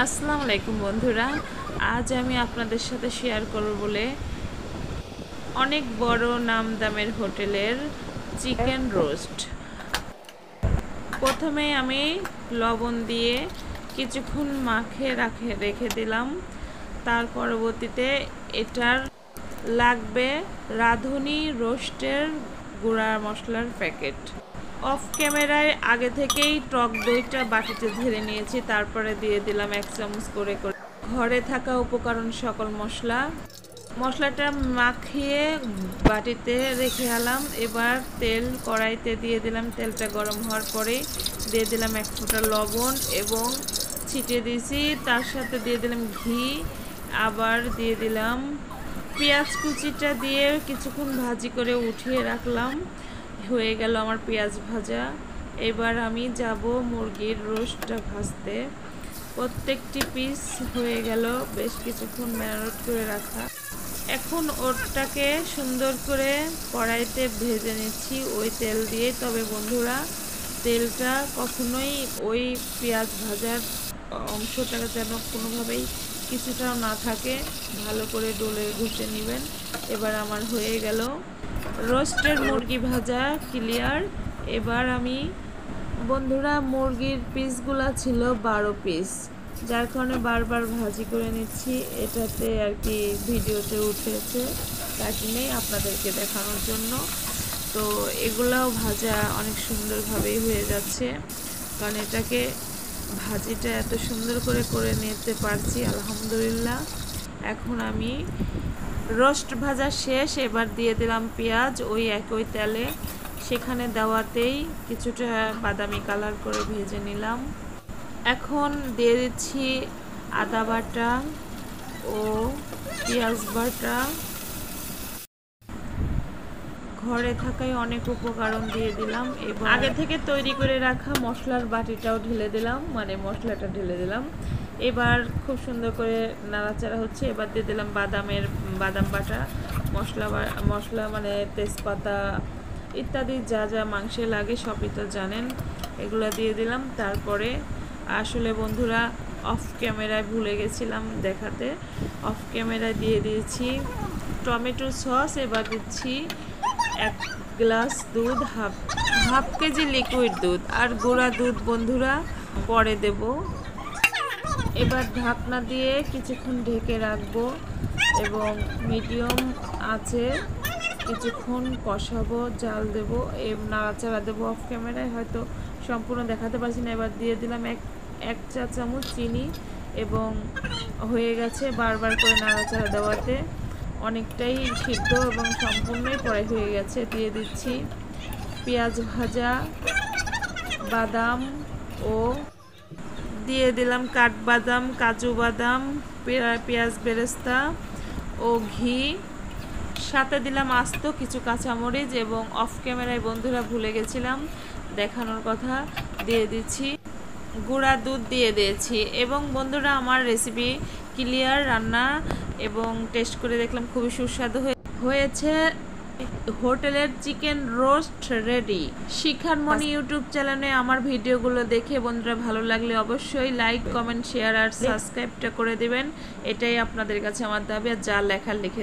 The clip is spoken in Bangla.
আসসালামু আলাইকুম বন্ধুরা, আজ আমি আপনাদের সাথে শেয়ার করব বলে অনেক বড় নাম দামের হোটেলের চিকেন রোস্ট। প্রথমে আমি লবণ দিয়ে কিছুক্ষণ রেখে দিলাম। তার পরবর্তীতে এটার লাগবে রাঁধুনি রোস্টের গুঁড়া মশলার প্যাকেট। অফ ক্যামেরায় আগে থেকেই টক দইটা বাটিতে ঢেলে নিয়েছি, তারপরে দিয়ে দিলাম 1 চামচ করে ঘরে থাকা উপকরণ সকল মশলাটা মাখিয়ে বাটিতে রেখে এলাম। এবার তেল কড়াইতে দিয়ে দিলাম, তেলটা গরম হওয়ার পরে দিয়ে দিলাম 1 ফোঁটা লবণ এবং ছিটিয়ে দিয়েছি, তার সাথে দিয়ে দিলাম ঘি, আবার দিয়ে দিলাম পেঁয়াজ কুচিটা দিয়ে কিছুক্ষণ ভাজি করে উঠিয়ে রাখলাম। হয়ে গেল আমার পেঁয়াজ ভাজা। এবার আমি যাব মুরগির রোস্টটা ভাজতে। প্রত্যেকটি পিস হয়ে গেল বেশ কিছুক্ষণ ম্যারিনেট করে রাখা। এখন ওটাকে সুন্দর করে কড়াইতে ভেজে নিচ্ছি ওই তেল দিয়ে। তবে বন্ধুরা, তেলটা কখনোই ওই পেঁয়াজ ভাজার অংশটা যেন কোনোভাবেই কিছুটাও না থাকে, ভালো করে ডলে ঘষে নেবেন। এবার আমার হয়ে গেল রোস্টের মুরগি ভাজা ক্লিয়ার। এবার আমি বন্ধুরা, মুরগির পিসগুলা ছিল 12 পিস, যার কারণে বারবার ভাজি করে নিচ্ছি। এটাতে আর কি ভিডিওতে উঠেছে, কাটিয়ে আপনাদেরকে দেখানোর জন্য। তো এগুলাও ভাজা অনেক সুন্দরভাবেই হয়ে যাচ্ছে, কারণ এটাকে ভাজিটা এত সুন্দর করে নিতে পারছি, আলহামদুলিল্লাহ। এখন আমি রোস্ট ভাজা শেষ, এবার দিয়ে দিলাম পেঁয়াজ ওই একই তেলে। সেখানে দেওয়াতেই কিছুটা বাদামি কালার করে ভেজে নিলাম। এখন দিয়ে দিচ্ছি আদা বাটা ও পেঁয়াজ বাটা। ঘরে থাকায় অনেক উপকরণ দিয়ে দিলাম। এবং আগে থেকে তৈরি করে রাখা মশলার বাটিটাও ঢেলে দিলাম, মানে মশলাটা ঢেলে দিলাম। এবার খুব সুন্দর করে নাড়াচাড়া হচ্ছে। এবার দিয়ে দিলাম বাদাম বাটা, মশলা মানে তেজপাতা ইত্যাদি যা যা মাংসে লাগে সবই তো জানেন, এগুলো দিয়ে দিলাম। তারপরে আসলে বন্ধুরা, অফ ক্যামেরায় ভুলে গেছিলাম দেখাতে, অফ ক্যামেরায় দিয়ে দিয়েছি টমেটো সস। এবার দিচ্ছি 1 গ্লাস দুধ, হাফ কেজি লিকুইড দুধ, আর গুঁড়া দুধ বন্ধুরা পরে দেব। এবার ঢাকনা দিয়ে কিছুক্ষণ ঢেকে রাখবো এবং মিডিয়াম আঁচে কিছুক্ষণ কষাবো, জাল দেবো, নাড়াচাড়া দেবো। অফ ক্যামেরায় হয়তো সম্পূর্ণ দেখাতে পারছি না। এবার দিয়ে দিলাম এক চা চামচ চিনি এবং হয়ে গেছে। বারবার করে নাড়াচাড়া দেওয়াতে অনেকটাই সিদ্ধ এবং সম্পূর্ণই প্রায় হয়ে গেছে। দিয়ে দিচ্ছি পেঁয়াজ ভাজা বাদাম ও দিয়ে দিলাম কাঠবাদাম, কাজু বাদাম, পেঁয়াজ বেরেস্তা ও ঘি, সাথে দিলাম আস্ত কিছু কাঁচামরিচ। এবং অফ ক্যামেরায় বন্ধুরা ভুলে গেছিলাম দেখানোর কথা, দিয়ে দিচ্ছি গুঁড়া দুধ দিয়ে দিয়েছি। এবং বন্ধুরা, আমার রেসিপি ক্লিয়ার রান্না এবং টেস্ট করে দেখলাম খুবই সুস্বাদু হয়েছে। হোটেলের চিকেন রোস্ট রেডি। শিখারমণি ইউটিউব চ্যানেলে আমার ভিডিওগুলো দেখে বন্ধুরা ভালো লাগলে অবশ্যই লাইক, কমেন্ট, শেয়ার আর সাবস্ক্রাইবটা করে দিবেন। এটাই আপনাদের কাছে আমার দাবি। আর যা লেখার লিখে